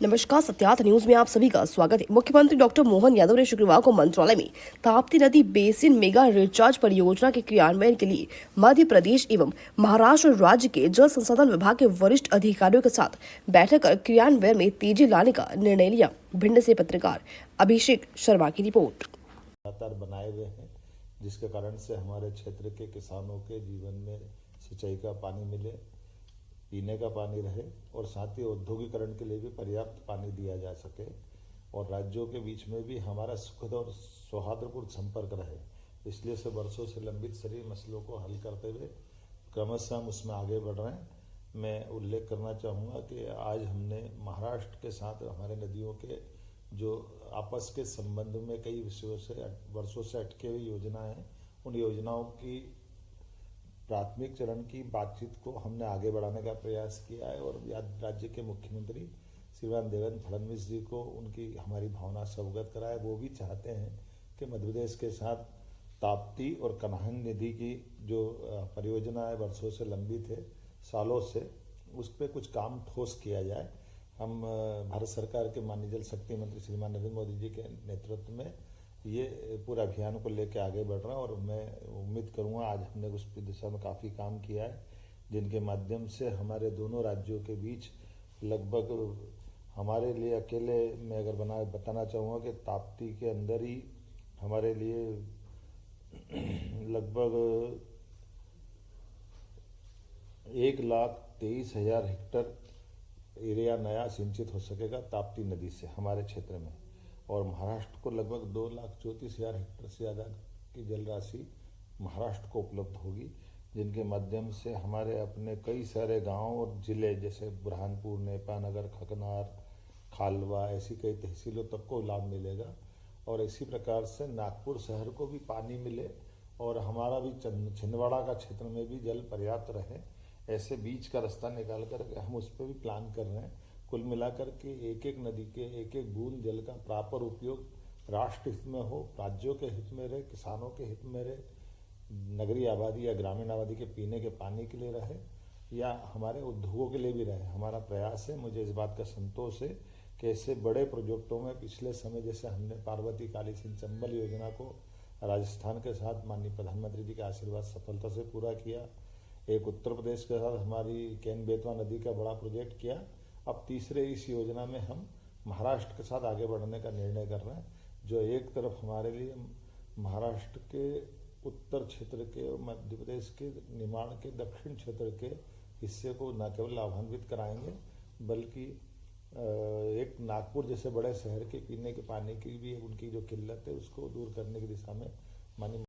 नमस्कार, सत्यार्थ न्यूज में आप सभी का स्वागत है। मुख्यमंत्री डॉक्टर मोहन यादव ने शुक्रवार को मंत्रालय में ताप्ती नदी बेसिन मेगा रिचार्ज परियोजना के क्रियान्वयन के लिए मध्य प्रदेश एवं महाराष्ट्र राज्य के जल संसाधन विभाग के वरिष्ठ अधिकारियों के साथ बैठक कर क्रियान्वयन में तेजी लाने का निर्णय लिया। भिंड से पत्रकार अभिषेक शर्मा की रिपोर्ट। लगातार बनाए हुए हैं, जिसके कारण से हमारे क्षेत्र के किसानों के जीवन में सिंचाई का पानी मिले, पीने का पानी रहे और साथ ही औद्योगिकरण के लिए भी पर्याप्त पानी दिया जा सके और राज्यों के बीच में भी हमारा सुखद और सौहार्दपूर्ण संपर्क रहे। इसलिए से वर्षों से लंबित सभी मसलों को हल करते हुए क्रमशः हम उसमें आगे बढ़ रहे हैं। मैं उल्लेख करना चाहूँगा कि आज हमने महाराष्ट्र के साथ हमारे नदियों के जो आपस के संबंध में कई विषयों से वर्षों से अटके हुई योजना है, उन योजनाओं की प्राथमिक चरण की बातचीत को हमने आगे बढ़ाने का प्रयास किया है और राज्य के मुख्यमंत्री श्रीमान देवेंद्र फडणवीस जी को उनकी हमारी भावना से अवगत कराया। वो भी चाहते हैं कि मध्य प्रदेश के साथ ताप्ती और कन्हान नदी की जो परियोजना है वर्षों से लंबित है, सालों से, उस पर कुछ काम ठोस किया जाए। हम भारत सरकार के माननीय जल शक्ति मंत्री श्रीमान नरेंद्र मोदी जी के नेतृत्व में ये पूरा अभियान को लेकर आगे बढ़ रहा है और मैं उम्मीद करूंगा आज हमने उस दिशा में काफ़ी काम किया है, जिनके माध्यम से हमारे दोनों राज्यों के बीच लगभग हमारे लिए अकेले मैं अगर बताना चाहूँगा कि ताप्ती के अंदर ही हमारे लिए लगभग 1,23,000 हेक्टर एरिया नया सिंचित हो सकेगा ताप्ती नदी से हमारे क्षेत्र में, और महाराष्ट्र को लगभग 2,34,000 हेक्टर से ज़्यादा की जल राशि महाराष्ट्र को उपलब्ध होगी, जिनके माध्यम से हमारे अपने कई सारे गांव और जिले जैसे बुरहानपुर, नेपानगर, खकनार, खालवा, ऐसी कई तहसीलों तक को लाभ मिलेगा। और इसी प्रकार से नागपुर शहर को भी पानी मिले और हमारा भी छिंदवाड़ा का क्षेत्र में भी जल पर्याप्त रहे। ऐसे बीच का रास्ता निकाल कर हम उस पर भी प्लान कर रहे हैं। कुल मिलाकर के एक एक नदी के एक एक बूंद जल का प्रॉपर उपयोग राष्ट्र हित में हो, राज्यों के हित में रहे, किसानों के हित में रहे, नगरीय आबादी या ग्रामीण आबादी के पीने के पानी के लिए रहे या हमारे उद्योगों के लिए भी रहे। हमारा प्रयास है, मुझे इस बात का संतोष है कि ऐसे बड़े प्रोजेक्टों में पिछले समय जैसे हमने पार्वती काली सिंह चंबल योजना को राजस्थान के साथ माननीय प्रधानमंत्री जी के आशीर्वाद सफलता से पूरा किया, एक उत्तर प्रदेश के साथ हमारी केन बेतवा नदी का बड़ा प्रोजेक्ट किया। अब तीसरे इस योजना में हम महाराष्ट्र के साथ आगे बढ़ने का निर्णय कर रहे हैं, जो एक तरफ हमारे लिए महाराष्ट्र के उत्तर क्षेत्र के और मध्य प्रदेश के निमाड़ के दक्षिण क्षेत्र के हिस्से को न केवल लाभान्वित कराएंगे बल्कि एक नागपुर जैसे बड़े शहर के पीने के पानी की भी उनकी जो किल्लत है उसको दूर करने की दिशा में माननीय